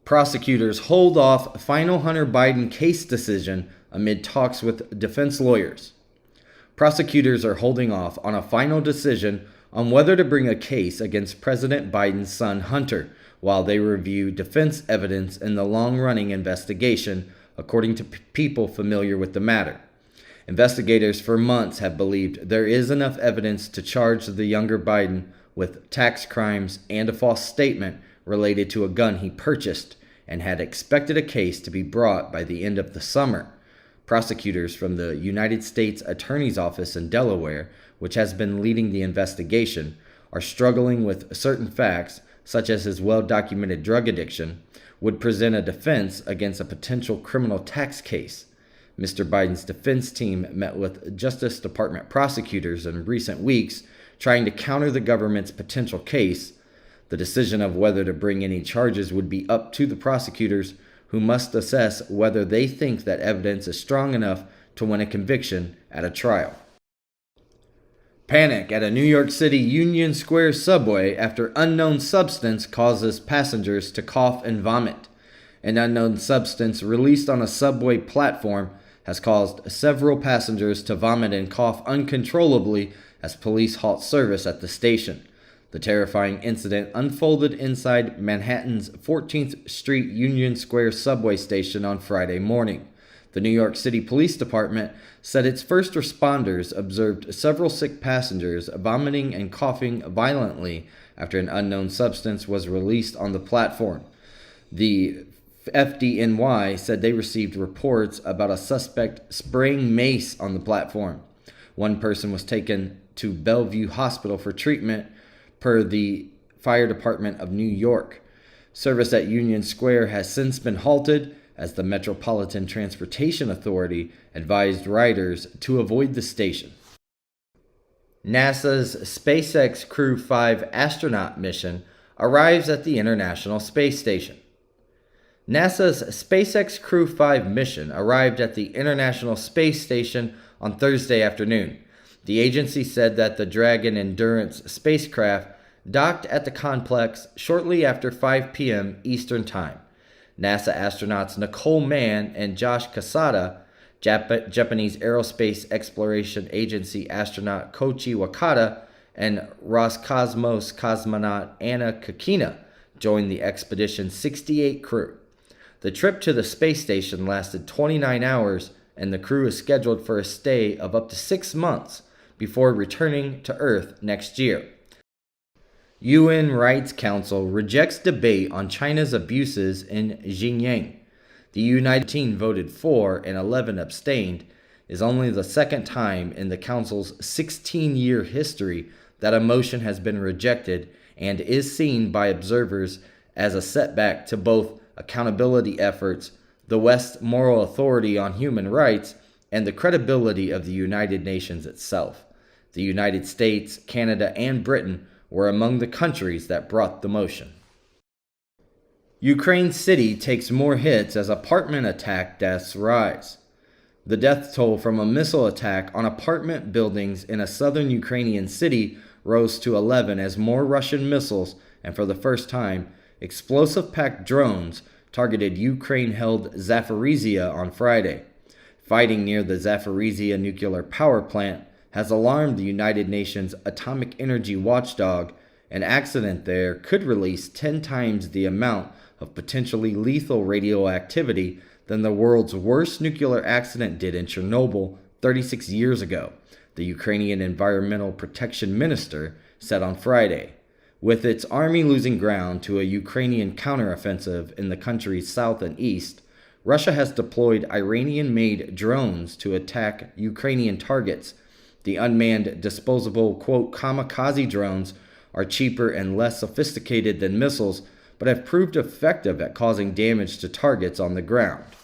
Prosecutors hold off final Hunter Biden case decision amid talks with defense lawyers. Prosecutors are holding off on a final decision on whether to bring a case against President Biden's son Hunter while they review defense evidence in the long-running investigation, according to people familiar with the matter. Investigators for months have believed there is enough evidence to charge the younger Biden with tax crimes and a false statement related to a gun he purchased, and had expected a case to be brought by the end of the summer. Prosecutors from the United States Attorney's Office in Delaware, which has been leading the investigation, are struggling with certain facts, such as his well-documented drug addiction, would present a defense against a potential criminal tax case. Mr. Biden's defense team met with Justice Department prosecutors in recent weeks, trying to counter the government's potential case. The decision of whether to bring any charges would be up to the prosecutors, who must assess whether they think that evidence is strong enough to win a conviction at a trial. Panic at a New York City Union Square subway after unknown substance causes passengers to cough and vomit. An unknown substance released on a subway platform has caused several passengers to vomit and cough uncontrollably as police halt service at the station. The terrifying incident unfolded inside Manhattan's 14th Street Union Square subway station on Friday morning. The New York City Police Department said its first responders observed several sick passengers vomiting and coughing violently after an unknown substance was released on the platform. The FDNY said they received reports about a suspect spraying mace on the platform. One person was taken to Bellevue Hospital for treatment, per the Fire Department of New York. Service at Union Square has since been halted as the Metropolitan Transportation Authority advised riders to avoid the station. NASA's SpaceX Crew 5 astronaut mission arrives at the International Space Station. NASA's SpaceX Crew 5 mission arrived at the International Space Station on Thursday afternoon. The agency said that the Dragon Endurance spacecraft docked at the complex shortly after 5 p.m. Eastern Time. NASA astronauts Nicole Mann and Josh Cassada, Japanese Aerospace Exploration Agency astronaut Koichi Wakata, and Roscosmos cosmonaut Anna Kakina joined the expedition's 68 crew. The trip to the space station lasted 29 hours, and the crew is scheduled for a stay of up to 6 months before returning to Earth next year. UN Rights Council rejects debate on China's abuses in Xinjiang. The United Team voted for and 11 abstained. Is only the second time in the Council's 16-year history that a motion has been rejected, and is seen by observers as a setback to both accountability efforts, the West's moral authority on human rights, and the credibility of the United Nations itself. The United States, Canada, and Britain were among the countries that brought the motion. Ukraine city takes more hits as apartment attack deaths rise. The death toll from a missile attack on apartment buildings in a southern Ukrainian city rose to 11 as more Russian missiles, and for the first time, explosive-packed drones targeted Ukraine-held Zaporizhia on Friday. Fighting near the Zaporizhia nuclear power plant has alarmed the United Nations Atomic Energy Watchdog. An accident there could release 10 times the amount of potentially lethal radioactivity than the world's worst nuclear accident did in Chernobyl 36 years ago, the Ukrainian Environmental Protection Minister said on Friday. With its army losing ground to a Ukrainian counteroffensive in the country's south and east, Russia has deployed Iranian-made drones to attack Ukrainian targets. The unmanned, disposable, quote, kamikaze drones are cheaper and less sophisticated than missiles, but have proved effective at causing damage to targets on the ground.